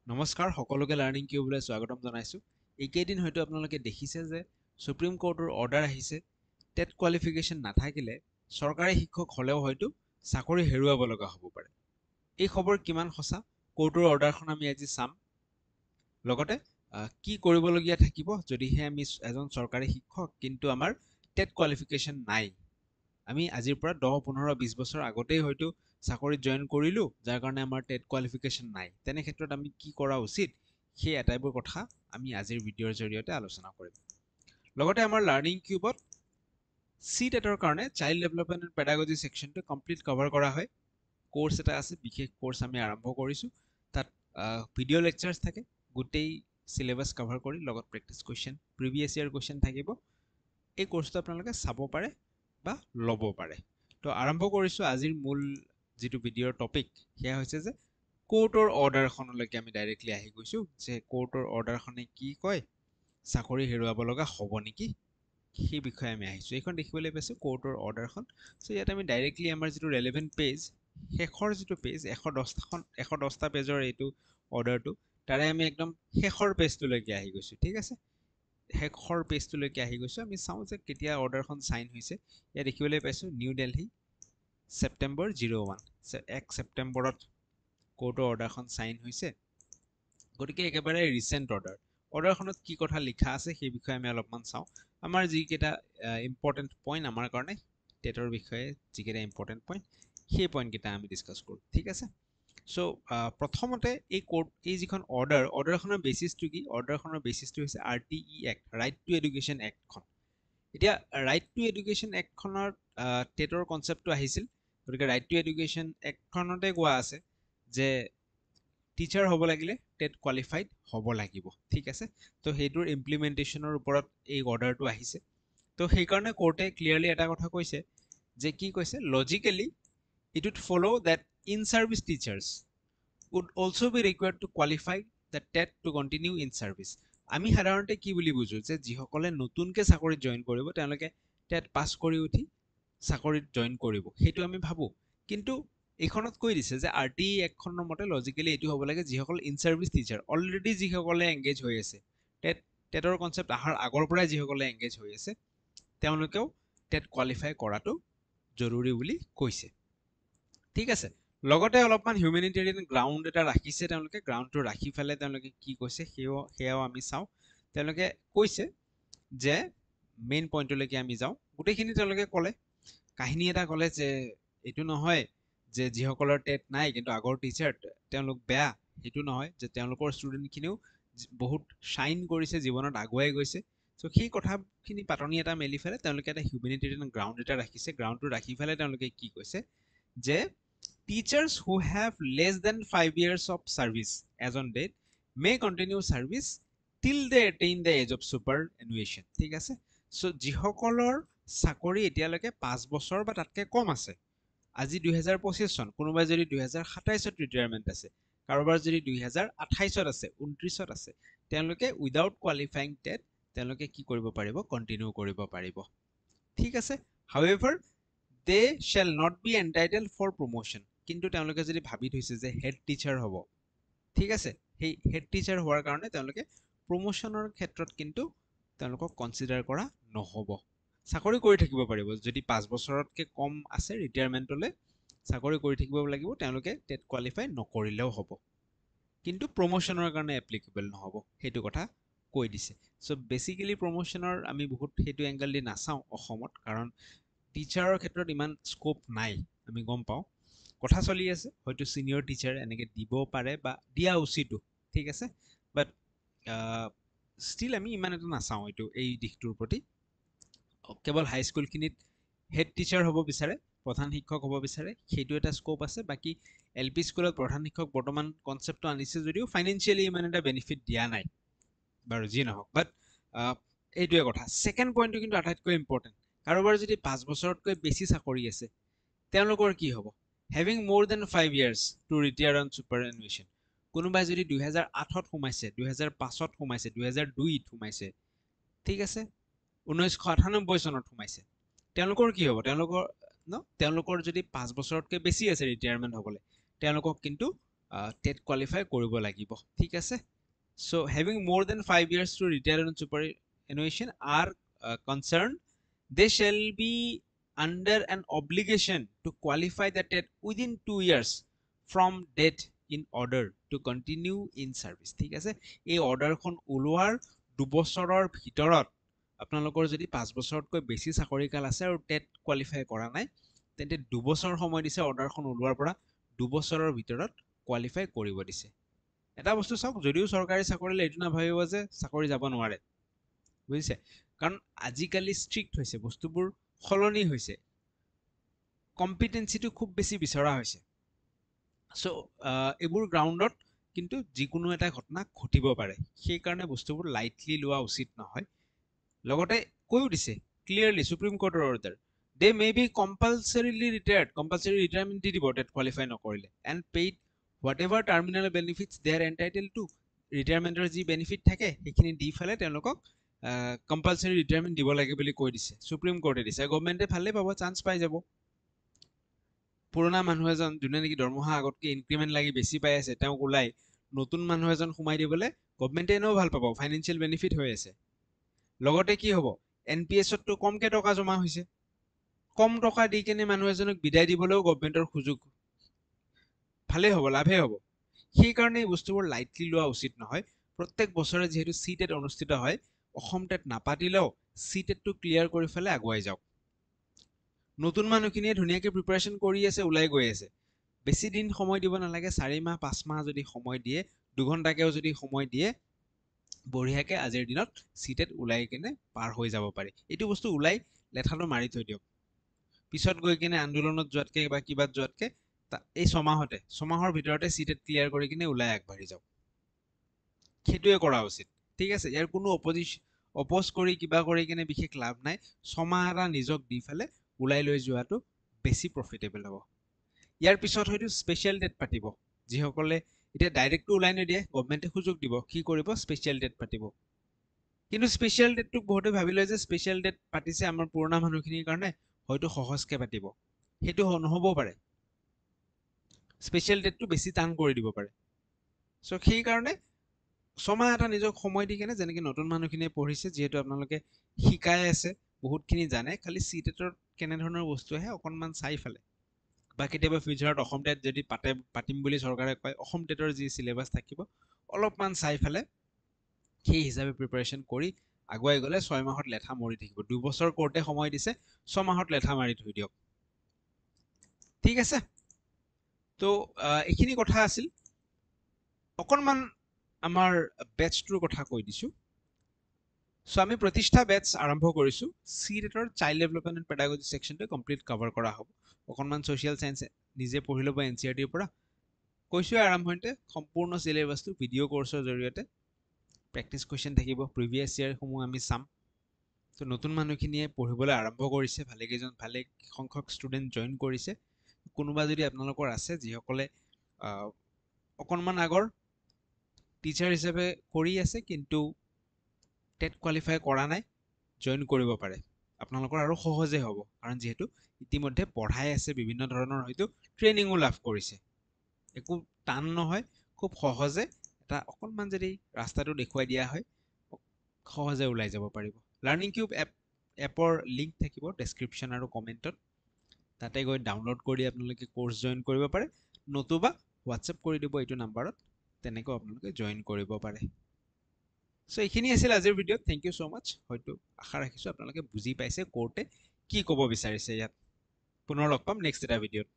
নমস্কাৰ সকলোকে লাৰ্ণিং কিউবলৈ স্বাগতম জনাইছোঁ। এইকেইদিন হয়তো আপোনালোকে দেখিছে যে সুপ্ৰিম কোৰ্টৰ অৰ্ডাৰ আহিছে টেট কোৱালিফিকেশ্যন নাথাকিলে চৰকাৰী শিক্ষক হ'লেও হয়তো চাকৰি হেৰুৱাব লগা হ'ব পাৰে। এই খবৰ কিমান সঁচা কোৰ্টৰ অৰ্ডাৰখন আমি আজি চাম। লগতে কি কৰিবলগীয়া থাকিব যদিহে আমি এজন চৰকাৰী শিক্ষক কিন্তু আমাৰ টেট কোৱালিফিকেশ্যন নাই। আমি আজিৰ পৰা 10-15-20 বছৰ আগতেই হয়তো চাকৰিত জইন কৰিলোঁ যাৰ কাৰণে আমাৰ টেট কোৱালিফিকেশ্যন নাই। তেনে ক্ষেত্ৰত আমি কি কৰা উচিত সেই আটাইবোৰ কথা আমি আজিৰ ভিডিঅ'ৰ জৰিয়তে আলোচনা কৰিম। লগতে আমাৰ লাৰ্ণিং কিউবত চি টেটৰ কাৰণে চাইল্ড ডেভেলপমেণ্ট এণ্ড পেডাগজি ছেকশ্যনটো কমপ্লিট কভাৰ কৰা হয়। কোৰ্চ এটা আছে, বিশেষ কোৰ্চ আমি আৰম্ভ কৰিছোঁ। তাত ভিডিঅ' লেকচাৰ্ছ থাকে, গোটেই চিলেবাছ কভাৰ কৰি লগত practice question, previous year question থাকিব। এই কোৰ্চটো আপোনালোকে চাব পাৰে বা ল'ব পাৰে। তো আৰম্ভ কৰিছোঁ আজিৰ মূল যিটো ভিডিঅ'ৰ টপিক সেয়া হৈছে যে কোৰ্টৰ অৰ্ডাৰখনলৈকে আমি ডাইৰেক্টলি আহি গৈছোঁ যে কোৰ্টৰ অৰ্ডাৰখনে কি কয়, চাকৰি হেৰুৱাব লগা হ'ব নেকি, সেই বিষয়ে আমি আহিছোঁ। এইখন দেখিবলৈ পাইছোঁ কোৰ্টৰ অৰ্ডাৰখন। চ' ইয়াত আমি ডাইৰেক্টলি আমাৰ যিটো ৰেলেভেণ্ট পেজ, শেষৰ যিটো পেজ 110টা পেজৰ এইটো অৰ্ডাৰটো, তাৰে আমি একদম শেষৰ পেজটোলৈকে আহি গৈছোঁ। ঠিক আছে, শেষৰ পেজটোলৈকে আহি গৈছোঁ। আমি চাওঁ যে কেতিয়া অৰ্ডাৰখন চাইন হৈছে। ইয়াত দেখিবলৈ পাইছোঁ নিউ দিল্লী ছেপ্টেম্বৰ 01, 1 ছেপ্টেম্বৰত কোৰ্টৰ অৰ্ডাৰখন চাইন হৈছে। গতিকে একেবাৰে ৰিচেণ্ট অৰ্ডাৰ। অৰ্ডাৰখনত কি কথা লিখা আছে সেই বিষয়ে আমি অলপমান চাওঁ। আমাৰ যিকেইটা ইম্পৰ্টেণ্ট পইণ্ট আমাৰ কাৰণে টেটৰ বিষয়ে যিকেইটা ইম্পৰ্টেণ্ট পইণ্ট সেই পইণ্টকেইটা আমি ডিছকাছ কৰোঁ। ঠিক আছে, চ' প্ৰথমতে এই যিখন অৰ্ডাৰখনৰ বেচিছটো কি? অৰ্ডাৰখনৰ বেচিছটো হৈছে RTE act, right to education এক্টখন। এতিয়া ৰাইট টু এডুকেশ্যন এক্টখনৰ টেটৰ কনচেপ্টটো আহিছিল। গতিকে ৰাইট টু এডুকেশ্যন এক্টখনতে কোৱা আছে যে টিচাৰ হ'ব লাগিলে টেট কোৱালিফাইড হ'ব লাগিব। ঠিক আছে, তো সেইটোৰ ইমপ্লিমেণ্টেশ্যনৰ ওপৰত এই অৰ্ডাৰটো আহিছে। তো সেইকাৰণে কোৰ্টে ক্লিয়াৰলি এটা কথা কৈছে যে কি কৈছে, logically it would follow that in-service teachers would also be required to qualify the TET to continue in service. আমি সাধাৰণতে কি বুলি বুজো যে যিসকলে নতুনকৈ চাকৰিত জইন কৰিব তেওঁলোকে টেট পাছ কৰি উঠি চাকৰিত জইন কৰিব, সেইটো আমি ভাবোঁ। কিন্তু এইখনত কৈ দিছে যে RTE এক্টখনৰ মতে লজিকেলি এইটো হ'ব লাগে যিসকল ইন চাৰ্ভিচ টিচাৰ, অলৰেডি যিসকলে এংগেজ হৈ আছে, টেটৰ কনচেপ্ট অহাৰ আগৰ পৰাই যিসকলে এংগেজ হৈ আছে তেওঁলোকেও টেট কোৱালিফাই কৰাটো জৰুৰী বুলি কৈছে। ঠিক আছে, লগতে অলপমান হিউমেনিটেৰিয়ান গ্ৰাউণ্ড এটা ৰাখিছে তেওঁলোকে। গ্ৰাউণ্ডটো ৰাখি পেলাই তেওঁলোকে কি কৈছে সেয়াও আমি চাওঁ। তেওঁলোকে কৈছে যে মেইন পইণ্টলৈকে আমি যাওঁ। গোটেইখিনি তেওঁলোকে ক'লে, কাহিনী এটা ক'লে যে এইটো নহয় যে যিসকলৰ টেট নাই কিন্তু আগৰ টিচাৰ তেওঁলোক বেয়া, সেইটো নহয়, যে তেওঁলোকৰ ষ্টুডেণ্টখিনিও বহুত শ্বাইন কৰিছে, জীৱনত আগুৱাই গৈছে। চ' সেই কথাখিনি পাতনি এটা মেলি পেলাই তেওঁলোকে এটা হিউমেনিটেৰিয়ান গ্ৰাউণ্ড এটা ৰাখিছে। গ্ৰাউণ্ডটো ৰাখি পেলাই তেওঁলোকে কি কৈছে যে teachers who have less than 5 years of service as on date may continue service till they attain the age of superannuation. ঠিক আছে, চ' যিসকলৰ চাকৰি এতিয়ালৈকে 5 বছৰ বা তাতকৈ কম আছে, আজি 2025 চন, কোনোবাই যদি 2027ত ৰিটায়াৰমেণ্ট আছে, কাৰোবাৰ যদি 2028ত আছে, 29ত আছে, তেওঁলোকে উইদাউট কোৱালিফাইং টেট তেওঁলোকে কি কৰিব পাৰিব, কণ্টিনিউ কৰিব পাৰিব। ঠিক আছে, however they shall not be entitle for promotion. কিন্তু তেওঁলোকে যদি ভাবি থৈছে যে হেড টিচাৰ হ'ব, ঠিক আছে, সেই হেড টিচাৰ হোৱাৰ কাৰণে তেওঁলোকে প্ৰমোশ্যনৰ ক্ষেত্ৰত কিন্তু তেওঁলোকক কনচিডাৰ কৰা নহ'ব। চাকৰি কৰি থাকিব পাৰিব, যদি 5 বছৰতকৈ কম আছে ৰিটায়াৰমেণ্টলৈ চাকৰি কৰি থাকিব লাগিব, তেওঁলোকে টেট কোৱালিফাই নকৰিলেও হ'ব, কিন্তু প্ৰমোশ্যনৰ কাৰণে এপ্লিকেবল নহ'ব, সেইটো কথা কৈ দিছে। চ' বেচিকেলি প্ৰমোশ্যনৰ আমি বহুত সেইটো এংগল দি নাচাওঁ অসমত, কাৰণ টিচাৰৰ ক্ষেত্ৰত ইমান স্ক'প নাই, আমি গম পাওঁ। কথা চলি আছে, হয়তো ছিনিয়ৰ টিচাৰ এনেকৈ দিব পাৰে বা দিয়া উচিতো। ঠিক আছে, বাট ষ্টিল আমি ইমান এটা নাচাওঁ এই দিশটোৰ প্ৰতি। কেৱল হাইস্কুলখিনিত হেড টিচাৰ হ'ব বিচাৰে, প্ৰধান শিক্ষক হ'ব বিচাৰে, সেইটো এটা স্ক'প আছে। বাকী LP স্কুলত প্ৰধান শিক্ষক বৰ্তমান কনচেপ্টটো আনিছে যদিও ফাইনেন্সিয়েলি ইমান এটা বেনিফিট দিয়া নাই, বাৰু যিয়ে নহওক। বাট এইটোৱে কথা। ছেকেণ্ড পইণ্টটো কিন্তু আটাইতকৈ ইম্পৰ্টেণ্ট। কাৰোবাৰ যদি 5 বছৰতকৈ বেছি চাকৰি আছে, তেওঁলোকৰ কি হ'ব? Having more than 5 years to retire on superannuation. কোনোবাই যদি 2008ত সোমাইছে, 2005ত সোমাইছে, 2002ত সোমাইছে, ঠিক আছে, 1998 চনত সোমাইছে, তেওঁলোকৰ কি হ'ব? তেওঁলোকৰ যদি 5 বছৰতকৈ বেছি আছে ৰিটায়াৰমেণ্ট হ'বলৈ, তেওঁলোকক কিন্তু টেট কোৱালিফাই কৰিব লাগিব ঠিক আছে so having more than 5 years to retire on superannuation are concerned they shall be under an obligation to qualify the TET within 2 years from date in order to continue in service ঠিক আছে এই অৰ্ডাৰখন ওলোৱাৰ 2 বছৰৰ ভিতৰত আপোনালোকৰ যদি 5 বছৰতকৈ বেছি চাকৰি কাল আছে আৰু টেট কোৱালিফাই কৰা নাই তেন্তে 2 বছৰ সময় দিছে অৰ্ডাৰখন ওলোৱাৰ পৰা 2 বছৰৰ ভিতৰত কোৱালিফাই কৰিব দিছে এটা বস্তু চাওক যদিও চৰকাৰী চাকৰিলে এইটো নাভাবিব যে চাকৰি যাব নোৱাৰে বুজিছে কাৰণ আজিকালি ষ্ট্ৰিক্ট হৈছে বস্তুবোৰ সলনি হৈছে কম্পিটেন্সিটো খুব বেছি বিচৰা হৈছে সো এইবোৰ গ্ৰাউণ্ডত কিন্তু যিকোনো এটা ঘটনা ঘটিব পাৰে সেই কাৰণে বস্তুবোৰ লাইটলি লোৱা উচিত নহয় লগতে কৈও দিছে ক্লিয়াৰলি সুপ্ৰিম কোৰ্টৰ order they may be compulsorily retired compulsory retirement দি দিব টেট কোৱালিফাই নকৰিলে and paid whatever terminal benefits they are entitled to ৰিটায়াৰমেন্টৰ যি বেনিফিট থাকে সেইখিনি দি ফেলে তেওঁলোকক কম্পালসৰি ৰিটায়াৰমেন্ট দিব লাগে বুলি কৈ দিছে সুপ্ৰিম কোৰ্টে দিছে গভৰ্ণমেণ্টে ভালে পাব চান্স পাই যাব পুৰণা মানুহ এজন যোনে নেকি দৰমহা আগতকৈ ইনক্ৰিমেণ্ট লাগি বেছি পাই আছে তেওঁক ওলাই নতুন মানুহ এজন সোমাই দিবলৈ গভৰ্ণমেণ্টে এনেও ভাল পাব ফাইনেন্সিয়েল বেনিফিট হৈ আছে লগতে কি হ'ব এনপিএছতটো কমকৈ টকা জমা হৈছে কম টকা দি কেনে মানুহ এজনক বিদায় দিবলৈও গভৰ্ণমেণ্টৰ সুযোগ ভালে হ'ব লাভে হ'ব সেইকাৰণে এই বস্তুবোৰ লাইটলি লোৱা উচিত নহয় প্ৰত্যেক বছৰে যেহেতু সি টেট অনুষ্ঠিত হয় অসম টেট নাপাতিলেও সি টেটটো ক্লিয়াৰ কৰি ফেলে আগুৱাই যাওক নতুন মানুহখিনিয়ে ধুনীয়াকৈ প্ৰিপাৰেশ্যন কৰি আছে ওলাই গৈ আছে বেছি দিন সময় দিব নালাগে 4 মাহ 5 মাহ যদি সময় দিয়ে 2 ঘণ্টাকেও যদি সময় দিয়ে বঢ়িয়াকৈ আজিৰ দিনত সি টেট ওলাই কেনে পাৰ হৈ যাব পাৰি এইটো বস্তু ওলাই লেঠাটো মাৰি থৈ দিয়ক পিছত গৈ কেনে আন্দোলনত যোৱাতকৈ বা কিবাত যোৱাতকৈ এই ছমাহৰ ভিতৰতে সি টেট ক্লিয়াৰ কৰি কিনে ওলাই আগবাঢ়ি যাওক সেইটোৱে কৰা উচিত ঠিক আছে ইয়াৰ কোনো অপ'জ কৰি কিবা কৰি কিনে বিশেষ লাভ নাই ছমাহ এটা নিজক দি ফেলে ওলাই লৈ যোৱাটো বেছি প্ৰফিটেবল হ'ব ইয়াৰ পিছত হয়তো স্পেচিয়েল টেট পাতিব যিসকলে এতিয়া ডাইৰেক্টটো ওলাই নিদিয়ে গভৰ্ণমেণ্টে সুযোগ দিব কি কৰিব স্পেচিয়েল টেট পাতিব কিন্তু স্পেচিয়েল টেটটোক বহুতে ভাবি লয় যে স্পেচিয়েল টেট পাতিছে আমাৰ পুৰণা মানুহখিনিৰ কাৰণে হয়তো সহজকৈ পাতিব সেইটো নহ'বও পাৰে স্পেচিয়েল টেটটো বেছি টান কৰি দিব পাৰে চ' সেইকাৰণে ছমাহ এটা নিজক সময় দি কেনে যেনেকৈ নতুন মানুহখিনিয়ে পঢ়িছে যিহেতু আপোনালোকে শিকাই আছে বহুতখিনি জানে খালি সি টেটৰ কেনেধৰণৰ বস্তু আহে অকণমান চাই ফেলে বা কেতিয়াবা ফিউচাৰত অসম টেট যদি পাতিম বুলি চৰকাৰে কয় অসম টেটৰ যি চিলেবাছ থাকিব অলপমান চাই ফেলে সেই হিচাপে প্ৰিপাৰেশ্যন কৰি আগুৱাই গ'লে 6 মাহত লেঠা মৰি থাকিব 2 বছৰ কোৰ্টে সময় দিছে 6 মাহত লেঠা মাৰি থৈ দিয়ক ঠিক আছে তো এইখিনি কথা আছিল অকণমান আমাৰ বেটছটোৰ কথা কৈ দিছোঁ চ' আমি প্ৰতিষ্ঠা বেটছ আৰম্ভ কৰিছোঁ সি টেটৰ চাইল্ড ডেভেলপমেণ্ট এণ্ড পেডাগজি ছেকশ্যনটো কমপ্লিট কভাৰ কৰা হ'ব অকণমান ছ'চিয়েল চায়েন্স নিজে পঢ়ি ল'ব NCERTৰ পৰা কৈছোঁৱে আৰম্ভণিতে সম্পূৰ্ণ চিলেবাছটো ভিডিঅ' কৰ্চৰ জৰিয়তে প্ৰেক্টিছ কুৱেশ্যন থাকিব প্ৰিভিয়াছ ইয়াৰসমূহ আমি চাম তো নতুন মানুহখিনিয়ে পঢ়িবলৈ আৰম্ভ কৰিছে ভালে সংখ্যক ষ্টুডেণ্ট জইন কৰিছে কোনোবা যদি আপোনালোকৰ আছে যিসকলে অকণমান আগৰ টিচাৰ হিচাপে কৰি আছে কিন্তু টেট কোৱালিফাই কৰা নাই জইন কৰিব পাৰে আপোনালোকৰ আৰু সহজে হ'ব কাৰণ যিহেতু ইতিমধ্যে পঢ়াই আছে বিভিন্ন ধৰণৰ হয়তো ট্ৰেইনিঙো লাভ কৰিছে একো টান নহয় খুব সহজে এটা অকণমান যদি ৰাস্তাটো দেখুৱাই দিয়া হয় সহজে ওলাই যাব পাৰিব লাৰ্ণিং কিউব এপৰ লিংক থাকিব ডেছক্ৰিপশ্যন আৰু কমেণ্টত তাতে গৈ ডাউনলোড কৰি আপোনালোকে কোৰ্চ জইন কৰিব পাৰে নতুবা হোৱাটছএপ কৰি দিব এইটো নাম্বাৰত তেনেকৈ আপোনালোকে জইন কৰিব পাৰে চ' এইখিনি আছিল আজিৰ ভিডিঅ'ত থেংক ইউ ছ' মাছ হয়তো আশা ৰাখিছোঁ আপোনালোকে বুজি পাইছে কোৰ্টে কি ক'ব বিচাৰিছে ইয়াত পুনৰ লগ পাম নেক্সট এটা ভিডিঅ'ত